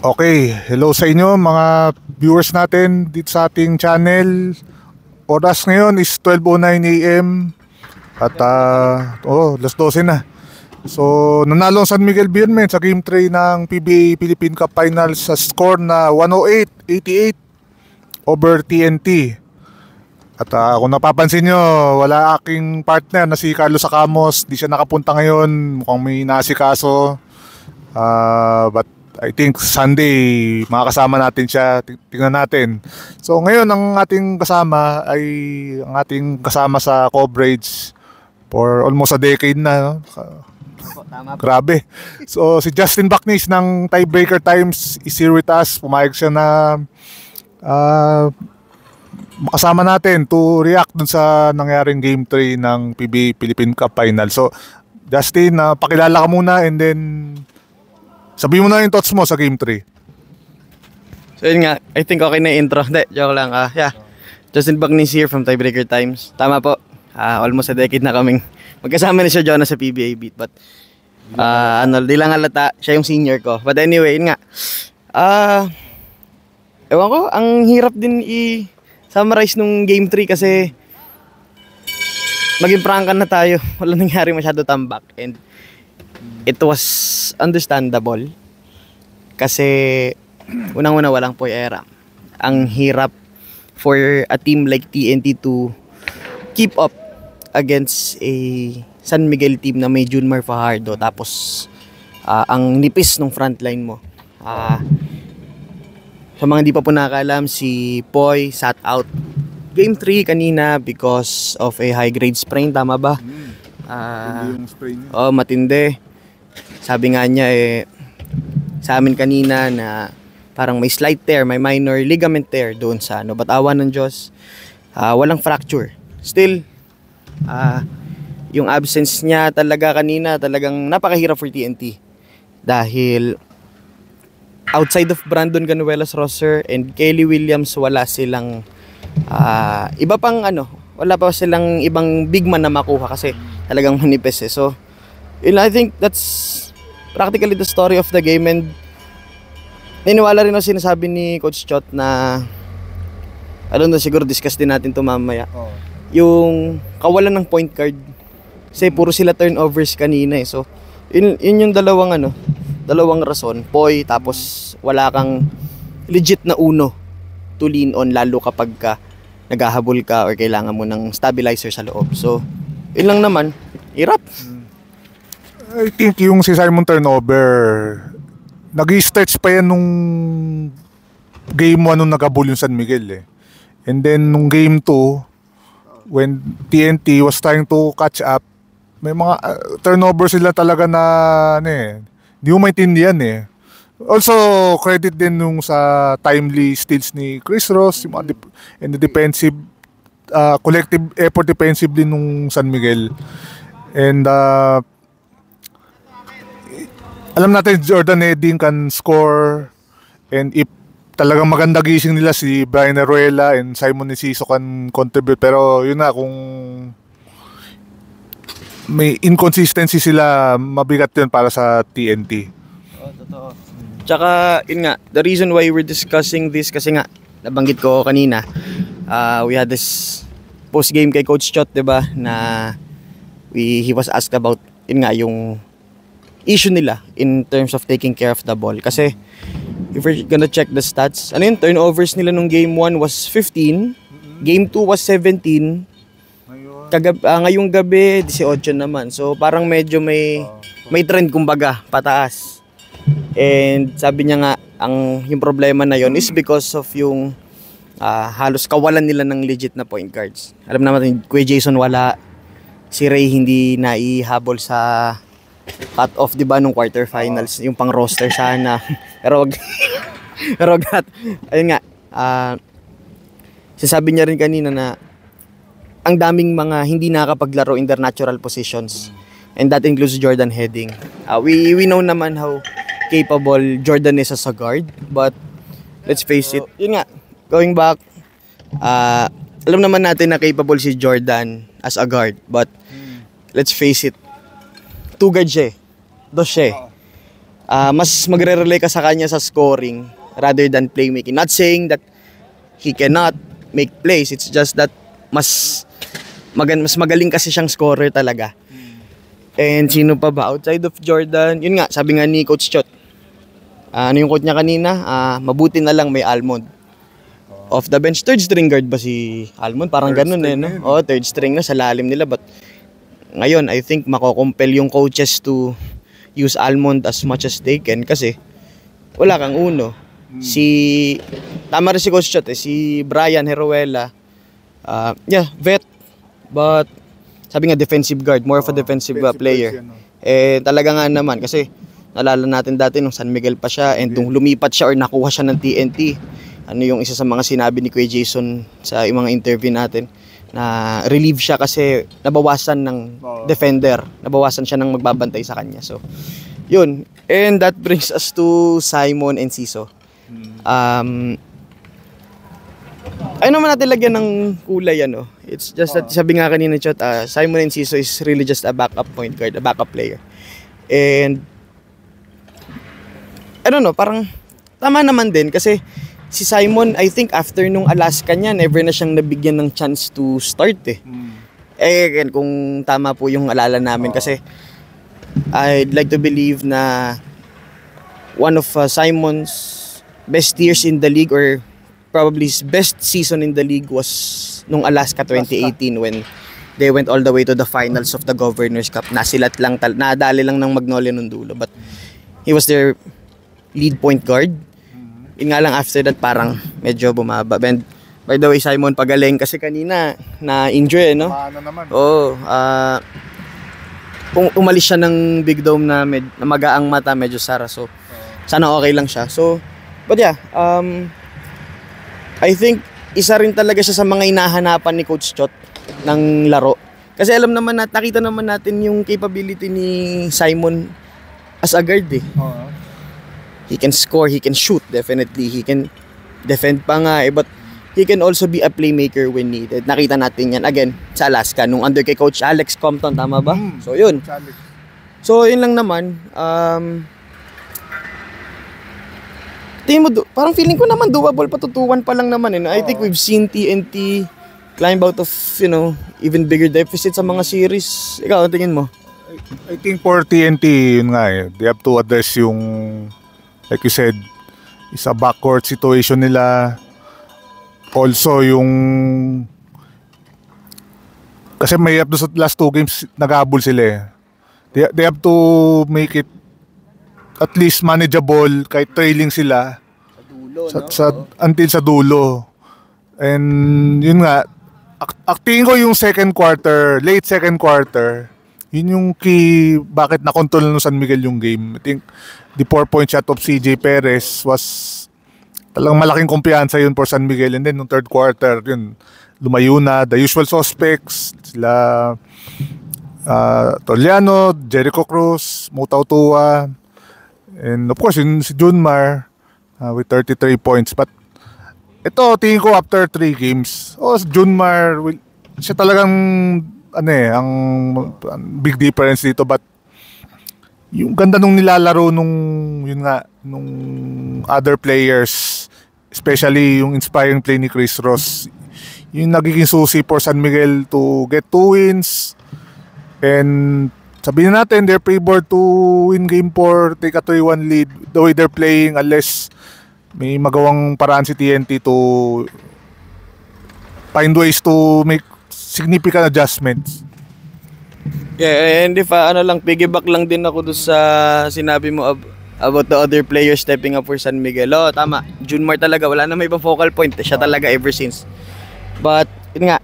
Okay, hello sa inyo mga viewers natin dito sa ating channel. Oras ngayon is 12:09 AM at alas 12 na. So nanalo ang San Miguel Beermen sa Game 3 ng PBA Philippine Cup Finals sa score na 108-88 over TNT. At kung napapansin nyo, wala aking partner na si Carlos Acamos. Di siya nakapunta ngayon, mukhang may nasikaso. But I think Sunday makakasama natin siya. Tingnan natin. So ngayon ang ating kasama ay ang ating kasama sa coverage for almost a decade na, no? Tama po. Grabe. So si Justin Bacnis ng Tiebreaker Times is here with us. Pumayag siya na makasama natin to react dun sa nangyaring Game 3 ng PBA Philippine Cup Final. So Justin, pakilala ka muna and then sabihin mo na yung thoughts mo sa Game 3. So yun nga, I think okay na yung intro. Hindi, joke lang. Justin Bacnis here from Tiebreaker Times. Tama po, almost a decade na kaming magkasama ni Sir Jonas sa PBA beat. But di lang halata, siya yung senior ko. But anyway, yun nga. Ewan ko, ang hirap din i-summarize nung Game 3 kasi maging prangkan na tayo. Wala nangyari masyado tambak. And it was understandable kasi unang-una walang Poy era. Ang hirap for a team like TNT to keep up against a San Miguel team na may Junmar Fajardo tapos ang nipis ng frontline mo. Sa mga hindi pa po nakakalam, si Poy sat out Game 3 kanina because of a high-grade sprain, tama ba? Matindi. Sabi nga niya sa amin kanina na parang may slight tear, may minor ligament tear doon sa but awa ng Diyos, walang fracture. Still, yung absence niya talaga kanina talagang napakahirap for TNT dahil outside of Brandon Ganuelas Rosser and Kelly Williams, wala silang wala pa silang ibang big man na makuha kasi talagang manipis So I think that's practically the story of the game. And niniwala rin ako sinasabi ni Coach Chot na siguro discuss din natin ito mamaya. Yung kawalan ng point guard kasi puro sila turnovers kanina So yun yung dalawang rason. Poy, tapos wala kang legit na uno to lean on lalo kapag naghahabol ka or kailangan mo ng stabilizer sa loob. So yun lang naman, hirap. I think yung si Simon turnover, nag-stretch pa yan nung Game 1 nung naghabol yung San Miguel And then nung Game 2, when TNT was trying to catch up, may mga turnover sila talaga na hindi mo maintindihan Also, credit din nung sa timely steals ni Chris Ross and the defensive, collective effort defensive din nung San Miguel. And alam natin Jordan Hedding can score, and if talagang maganda gising nila si Brian Aruela and Simon Niciso can contribute, pero yun na, kung may inconsistency sila, mabigat yun para sa TNT. Totoo. Tsaka yun nga, the reason why we're discussing this kasi nga nabanggit ko kanina, we had this post game kay Coach Chot, diba, na he was asked about yun nga yung issue nila in terms of taking care of the ball. Kasi if we're gonna check the stats, turnovers nila nung Game 1 was 15, Game 2 was 17, ngayong gabi 18 naman. So parang medyo may trend kumbaga pataas. And sabi niya nga yung problema na yon is because of yung halos kawalan nila ng legit na point guards. Alam naman Kuya Jason wala, si Ray hindi naihabol sa cut-off, diba, nung quarterfinals, yung pang roster sana. pero ayun nga, sinasabi niya rin kanina na ang daming mga hindi nakakapaglaro in their natural positions, and that includes Jordan Hedding. We know naman how capable Jordan is as a guard, but let's face it, yun nga, going back, alam naman natin na capable si Jordan as a guard, but let's face it, two guard siya, dos siya. mas magre-rely ka sa kanya sa scoring rather than playmaking. Not saying that he cannot make plays, it's just that mas magaling kasi siyang scorer talaga. And sino pa ba outside of Jordan? Yun nga, sabi nga ni Coach Chot. Ano yung quote niya kanina? Mabuti na lang may Almond. Off the bench, third string guard ba si Almond? Parang ganun no? Oh, third string na sa lalim nila. But ngayon, I think makokompel yung coaches to use Almond as much as they can kasi wala kang uno. Tama rin si Coach Chot si Brian Heruela. Vet. But sabi nga defensive guard, more of a defensive player. Talaga nga naman kasi naalala natin dati nung San Miguel pa siya and nung lumipat siya or nakuha siya ng TNT. Ano yung isa sa mga sinabi ni Kuya Jason sa mga interview natin na relieve siya kasi nabawasan ng defender, nabawasan siya ng magbabantay sa kanya. So, yun. And that brings us to Simon and Ciso. Ayaw naman natin lagyan ng kulay It's just that sabi nga kanina Chot, Simon and Ciso is really just a backup point guard, a backup player. And I don't know, parang tama naman din kasi si Simon, I think after nung Alaska niya, never na siyang nabigyan ng chance to start kung tama po yung alala namin kasi I'd like to believe na one of Simon's best years in the league or probably his best season in the league was nung Alaska 2018 when they went all the way to the finals of the Governor's Cup. Nadali lang ng Magnolia nung dulo. But he was their lead point guard. Yun nga lang after that parang medyo bumaba. And by the way, Simon pagaling kasi kanina na-injure Paano naman? Umalis siya ng Big Dome na magaang mata, medyo sara. So sana okay lang siya. So but yeah, I think isa rin talaga siya sa mga hinahanapan ni Coach Chot ng laro. Kasi alam naman nakita naman natin yung capability ni Simon as a guard He can score, he can shoot definitely, he can defend pa nga but he can also be a playmaker when needed. Nakita natin yan again sa Alaska nung under kay Coach Alex Compton, tama ba? So yun. So yun lang naman. Tingin mo, parang feeling ko naman doable pa to 2-1 pa lang naman I think we've seen TNT climb out of, even bigger deficit sa mga series. Ikaw, tingin mo? I think for TNT, yun nga they have to address yung, like you said, is a backcourt situation nila. Also, yung kasi may up sa last 2 games, nag-aabol sila They have to make it at least manageable kahit trailing sila until sa dulo. And yun nga, tingin ko yung late second quarter, yun yung key bakit na-control ng San Miguel yung game. I think the 4-point shot of CJ Perez was talagang malaking kumpiyansa yun for San Miguel. And then nung third quarter, yun, lumayo na. The usual suspects, sila Toliano, Jericho Cruz, Mutaw Tua, and of course, yun si Junmar with 33 points. But ito, tingin ko after 3 games, Junmar, siya talagang ang big difference dito. But yung ganda nung nilalaro nung other players, especially yung inspiring play ni Chris Ross, yung nagiging susi for San Miguel to get 2 wins. And sabihin natin, they're favored to win game 4, take a 3-1 lead the way they're playing unless may magawang paraan si TNT to find ways to make significant adjustments. Yeah, and if piggyback lang din ako doon sa sinabi mo about the other players stepping up for San Miguel. Tama. Junmar talaga, wala na may ibang focal point. Siya talaga ever since. But, yun nga,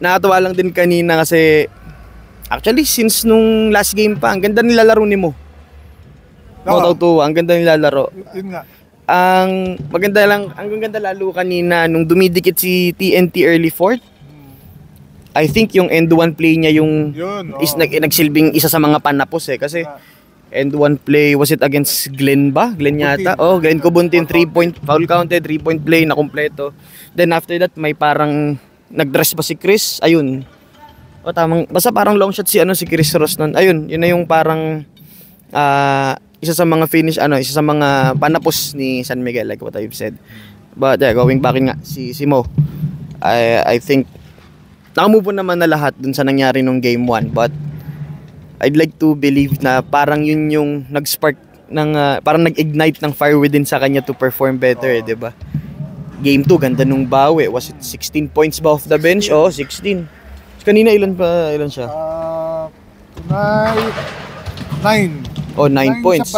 nakatawa lang din kanina kasi actually, since nung last game pa, ang ganda nilalaro ni Mo. Ang ganda nilalaro. Yun nga. Ang ganda lalo kanina nung dumidikit si TNT early fourth. I think yung end one play niya is nagsilbing isa sa mga panapos kasi end one play, was it against Glenn ba? Glenn yata. Glenn Cubuntin, 3-point foul counted, 3-point play na kumpleto. Then after that may parang nagdress pa si Chris. Ayun. Tamang basta parang long shot si Chris Ross nun. Ayun, yun na yung parang isa sa mga isa sa mga panapos ni San Miguel, like what I've said. But yeah, going back nga si Mo, I think nakamove on naman na lahat dun sa nangyari nung game 1, but I'd like to believe na parang yun yung nag-spark ng parang nag-ignite ng fire within sa kanya to perform better, 'di ba? Game 2, ganda nung bawi. Was it 16 points ba off the bench? Oh, 16. Kanina ilan siya? Tonight 9. Oh, 9 points.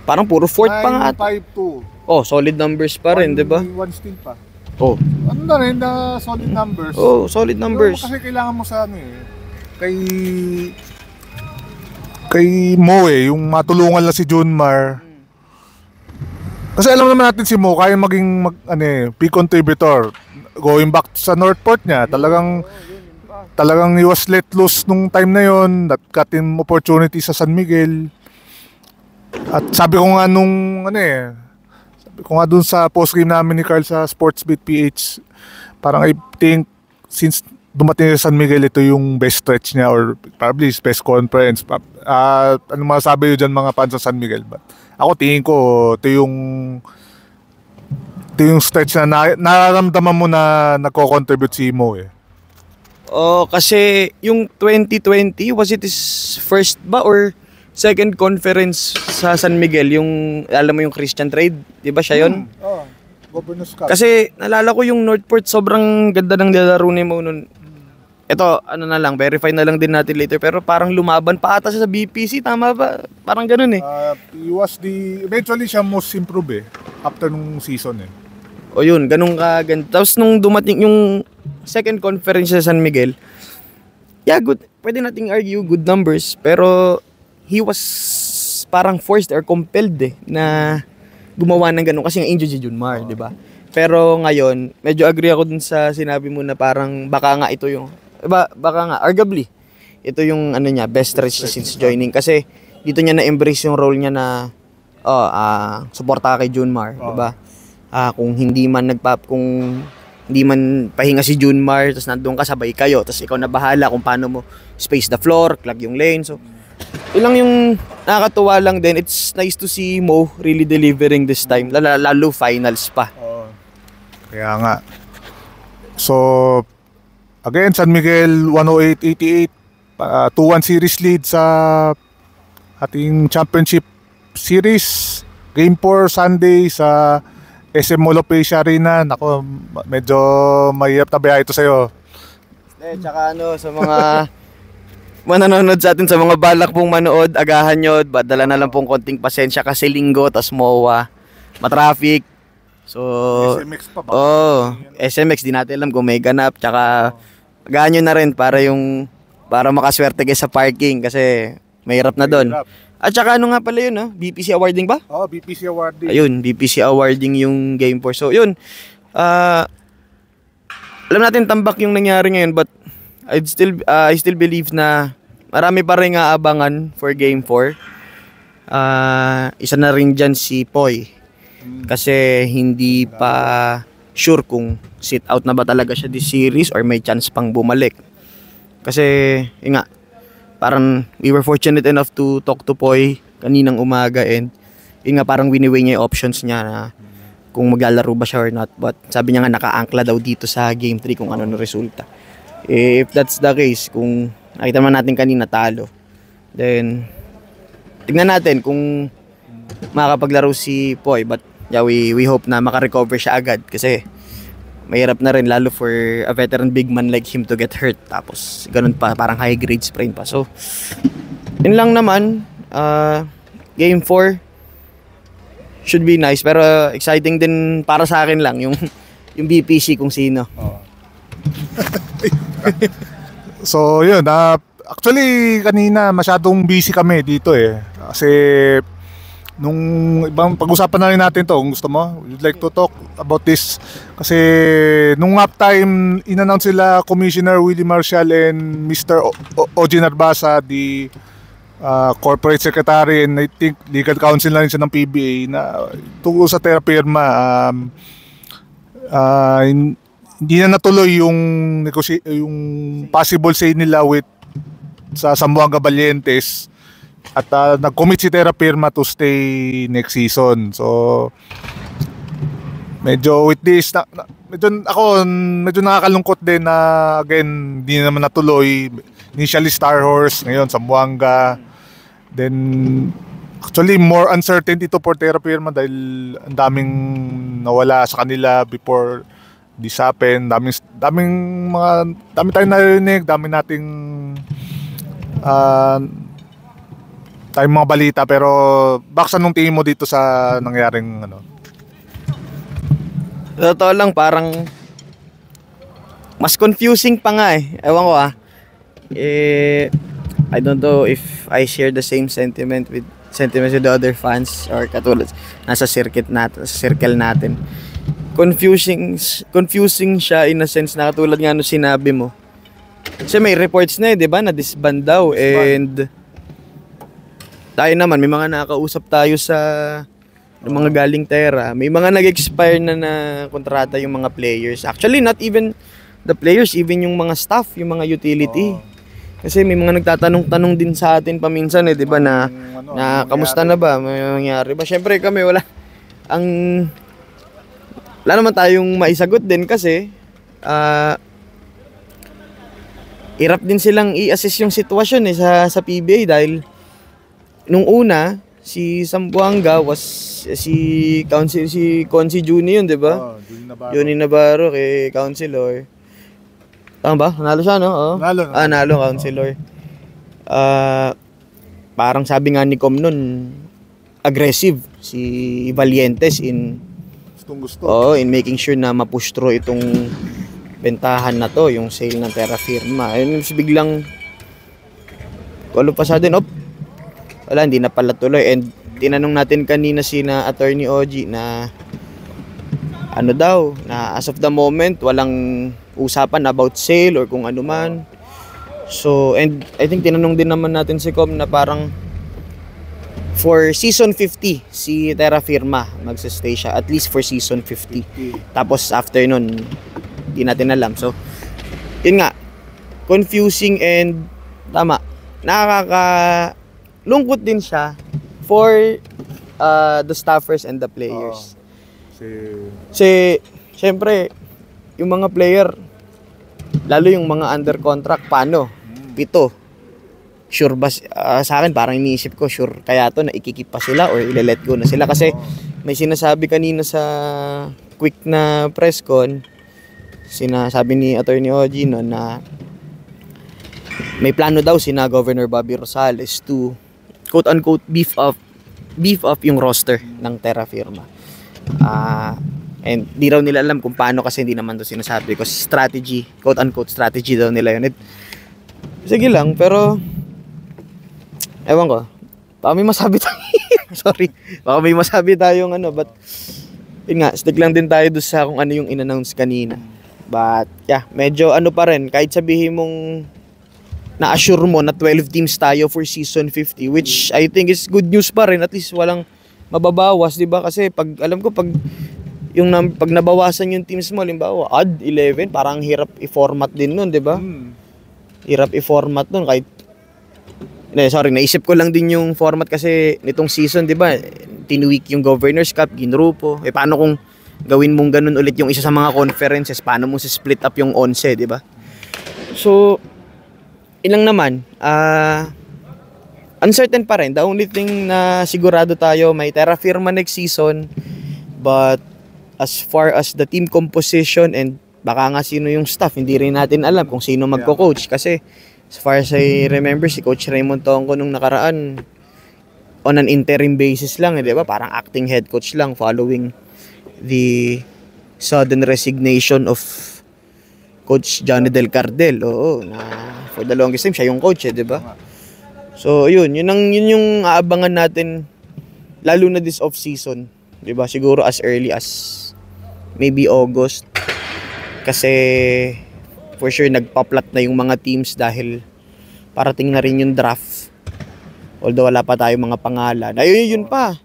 Parang puro fourth pa nga. 9-5-2. Oh, solid numbers pa rin, 'di ba? One steal pa. Oh. Ano na rin na solid numbers. Oh, solid numbers. Kasi kailangan mo sa kay Mo yung matulungan lang si Junmar. Kasi alam naman natin si Mo kaya maging big contributor. Going back sa Northport niya, talagang he was let loose nung time na yon, that got him opportunity sa San Miguel. At sabi ko nga dun sa postgame namin ni Carl sa Sportsbeat PH, parang I think since dumating sa San Miguel, ito yung best stretch niya or probably his best conference. Ano masasabi yun dyan mga fans sa San Miguel? But ako tingin ko ito yung stretch na nararamdaman mo na nagko-contribute si Mo Oh, kasi yung 2020, was it his first ba or second conference sa San Miguel, yung alam mo yung Christian Trade, 'di ba siya 'yon? Governor's Cup. Kasi nalala ko yung Northport, sobrang ganda ng nilalaro ni Mo noon. Ito, verify na lang din natin later, pero parang lumaban pa ata siya sa BPC, tama ba? Parang ganoon He was eventually siya most improved after nung season O yun, ganun ka ganda. Tapos nung dumating yung second conference sa San Miguel, good. Pwede nating argue good numbers, pero he was parang forced or compelled na gumawa ng ganun kasi nga injured si Junmar, di ba? Pero ngayon, medyo agree ako dun sa sinabi mo na parang baka nga arguably ito yung best stretch since joining, kasi dito niya na-embrace yung role niya na suporta kay Junmar, di ba? Kung hindi man pahinga si Junmar, tapos nandoon ka, sabay kayo, tapos ikaw na bahala kung paano mo space the floor, clog yung lane. So ilang yung nakakatuwa lang din. It's nice to see Mo really delivering this time, lalo finals pa. Kaya nga. So again, San Miguel 108-88, 2-1 series lead sa ating championship series. Game 4 Sunday sa SM Molopecia Arena. Nako, medyo mahirap na biyahe ito sa'yo. Tsaka sa mga manonood sa atin, sa mga balak pong manood, agahan nyo, dala na lang pong konting pasensya kasi linggo, tas MOA, matraffic. So, SMX pa ba? SMX, di natin alam kung may ganap. Tsaka, agahan nyo na rin para makaswerte kayo sa parking kasi mahirap na doon. At saka nga pala yun, BPC awarding ba? BPC awarding. Ayun, BPC awarding yung Game 4. So, yun. Alam natin tambak yung nangyari ngayon, but I still believe na marami pa rin aabangan for Game 4. Isa na rin dyan si Poy. Kasi hindi pa sure kung sit out na ba talaga siya this series or may chance pang bumalik. Kasi, parang we were fortunate enough to talk to Poy kaninang umaga, and parang winiweigh niya yung options niya na kung maglalaro ba siya or not. But sabi niya nga nakaangkla daw dito sa Game 3 kung ano na resulta. If that's the case, kung nakita man natin kanina talo, then tignan natin kung makakapaglaro si Poy. But yeah, we hope na makarecover siya agad kasi mahirap na rin lalo for a veteran big man like him to get hurt, tapos ganun pa, parang high grade sprain pa. So yun lang naman. Game 4 should be nice, pero exciting din para sa akin lang yung BPC kung sino. So yun, actually kanina masyadong busy kami dito kasi nung ibang pag-usapan na rin natin to, kung gusto mo, you'd like to talk about this. Kasi nung halftime, in-announce sila Commissioner Willie Marshall and Mr. Oji Narbasa, the corporate secretary, and I think legal counsel na rin siya ng PBA, na tungkol sa Terra Firma. Hindi na natuloy yung possible say nila sa Zamboanga Valientes. At nag-commit si Terra Firma to stay next season. So medyo with this medyo nakakalungkot din na again hindi naman natuloy. Initially Star Horse, ngayon Zamboanga. Then actually more uncertainty to for Terra Firma dahil ang daming nawala sa kanila before this happened. Dami tayong narinig, dami nating tayong mga balita, pero bakit anong tingin mo dito sa nangyaring ano? Totoo lang, parang mas confusing pa nga eh. Ewan ko I don't know if I share the same sentiments with the other fans or katulad nasa circle natin. Confusing siya in a sense na katulad nga no sinabi mo. Kasi may reports na 'di ba na disband daw, and tayo naman may mga nakakausap tayo sa mga galing Terra. May mga nag-expire na kontrata yung mga players. Actually, not even the players, even yung mga staff, yung mga utility. Kasi may mga nagtatanong-tanong din sa atin paminsan 'di ba na kamusta na ba? May nangyari ba? Syempre kami wala naman tayong maisagot din kasi hirap din silang i-assess yung sitwasyon sa PBA dahil nung una si Zamboanga was si Consi Junior yun, 'di ba? Juni Navarro kay Councilor. Tama ba? Nanalo siya, no? Oo. Nalo Councilor. Parang sabi nga ni Com nun, aggressive si Valientes in making sure na ma-push through itong bentahan na to, yung sale ng Terra Firma. Ayun, biglang kulo pa sa din, wala, hindi na pala tuloy. And tinanong natin kanina sina Attorney Oji na ano daw, na as of the moment walang usapan about sale or kung ano man. So, and I think tinanong din naman natin si Com na parang for season 50 si Terra Firma magse-stay siya at least for season 50. Tapos after nun hindi natin alam. So, yun nga, confusing and tama, lungkot din siya for the staffers and the players. Kasi syempre yung mga player, lalo yung mga under contract, paano? 7. Sure ba sa akin, parang iniisip ko sure kaya to na ikikip pa sila or ile-let go na sila kasi may sinasabi kanina sa quick na press con, sinasabi ni Attorney Oji no, na may plano daw sina Governor Bobby Rosales to quote-unquote beef up yung roster ng Terra Firma. And di raw nila alam kung paano kasi hindi naman to sinasabi kasi strategy, quote-unquote strategy daw nila yun. Sige lang, pero ewan ko, baka may masabi tayo sorry, baka may masabi tayong but yun nga, stick lang din tayo doon sa kung ano yung in-announce kanina. But yeah, medyo pa rin, kahit sabihin mong na-assure mo na 12 teams tayo for season 50, which I think is good news pa rin, at least walang mababawas, di ba? Kasi pag nabawasan yung teams mo, halimbawa add 11, parang hirap i-format din nun, di ba? Hirap i-format nun kahit naisip ko lang din yung format kasi nitong season, di ba? Tinweak yung Governors Cup, ginrupo. Paano kung gawin mong ganun ulit yung isa sa mga conferences? Paano mo split up yung 11, di ba? So, ilang naman, uncertain pa rin. The only thing na sigurado tayo, may Terra Firma next season. But as far as the team composition and baka nga sino yung staff, hindi rin natin alam kung sino magko-coach. Kasi as far as I remember, si Coach Raymond Tongco nung nakaraan, on an interim basis lang, di ba? Parang acting head coach lang following the sudden resignation of Coach Johnny Del Cardel. Oo, na for the longest time siya yung coach, di ba? So, yun yung aabangan natin lalo na this off season, di ba? Siguro as early as maybe August. Kasi for sure nagpa-plot na yung mga teams dahil parating na rin yung draft. Although wala pa tayong mga pangalan. Ayun pa.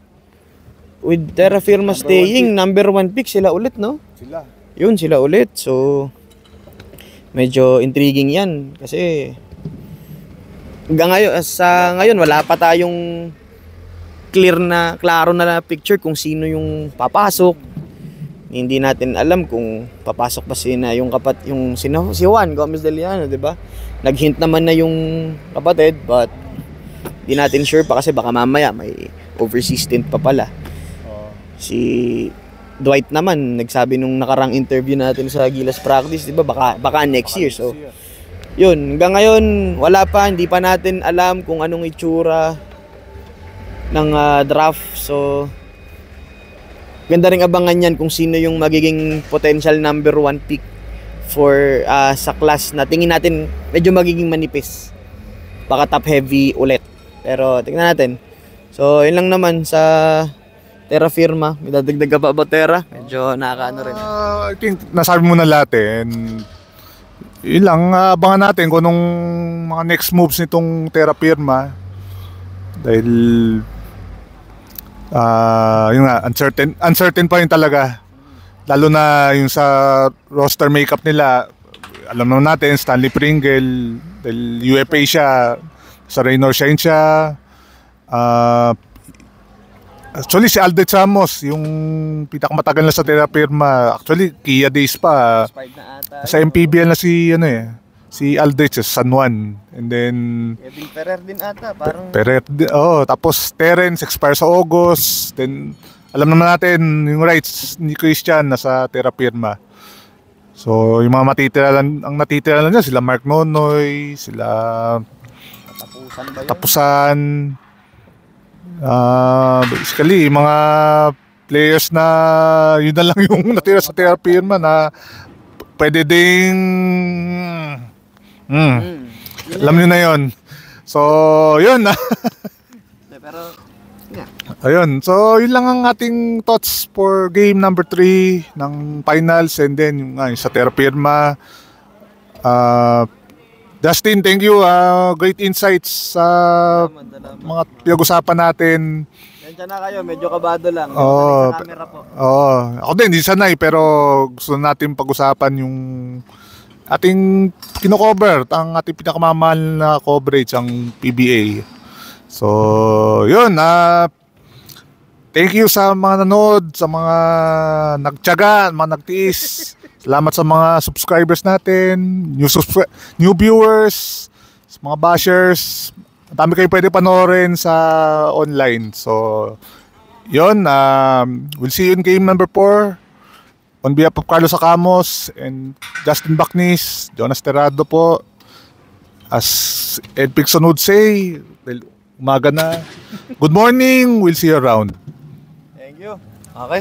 With Terra Firma staying, number 1 pick sila ulit, no? Sila ulit. So, medyo intriguing yan. Kasi, hanggang ngayon, sa ngayon, wala pa tayong klaro na picture kung sino yung papasok. Hindi natin alam kung papasok pa si Juan Gomez de Liano, 'di ba? Nag-hint naman na yung kapatid, but di natin sure pa kasi baka mamaya may overseas stint pa pala. Si Dwight naman nagsabi nung nakarang interview natin sa Gilas Practice, 'di ba? Baka next year. So, yun, hanggang ngayon wala pa, hindi pa natin alam kung anong itsura ng draft. So, ganda ring abangan yan kung sino yung magiging potential number 1 pick for sa class na tingin natin medyo magiging manipis. Baka top heavy ulit. Pero tingnan natin. So, yun lang naman sa Terra Firma. May dadagdag ka pa ba, Terra? Medyo nakakaano rin. I think nasabi mo na lahat eh. And yun lang, abangan natin kung anong mga next moves nitong Terra Firma. Dahil yun nga, uncertain pa yun talaga. Lalo na yung sa roster makeup nila. Alam naman natin, Stanley Pringle, dahil UFA siya, sa Raynor Shine siya. Actually, si Aldrich Ramos, yung pinakamatagal na sa Terra Firma. Actually, Kia days pa. Sa MPBL na si Aldrich sa San Juan. And then Kevin Ferrer din ata, parang tapos Terence expire sa August. Then alam naman natin yung rights ni Christian nasa Terra Firma. So yung mga natitira lang niya, sila Mark Nonoy, sila Tapusan. Basically mga players na yun na lang yung natira sa Terra Firma na pwede ding alam nyo na yun. So, yun. Pero, yeah. Ayun. So, yun lang ang ating thoughts for game number 3 ng finals. And then, yung sa Terra Firma. Dustin, thank you. Great insights sa mga pinag-usapan natin. Nandiyan na kayo, medyo kabado lang. Sa camera po. Ako din, hindi sanay. Pero gusto natin pag-usapan yung ating kino-cover, ang ating pinakamamahal na coverage, ang PBA. So, yun. Thank you sa mga nanood, sa mga nagtiyaga, mga nagtiis. Salamat sa mga subscribers natin, new viewers, sa mga bashers. Ang dami kayo pwede panoorin sa online. So, yun. We'll see you in game number 4. On behalf of Carlos Acamos and Justin Bacnis, Jonas Terrado po, as Ed Pixon would say, umaga na. Good morning, we'll see you around. Thank you. Okay.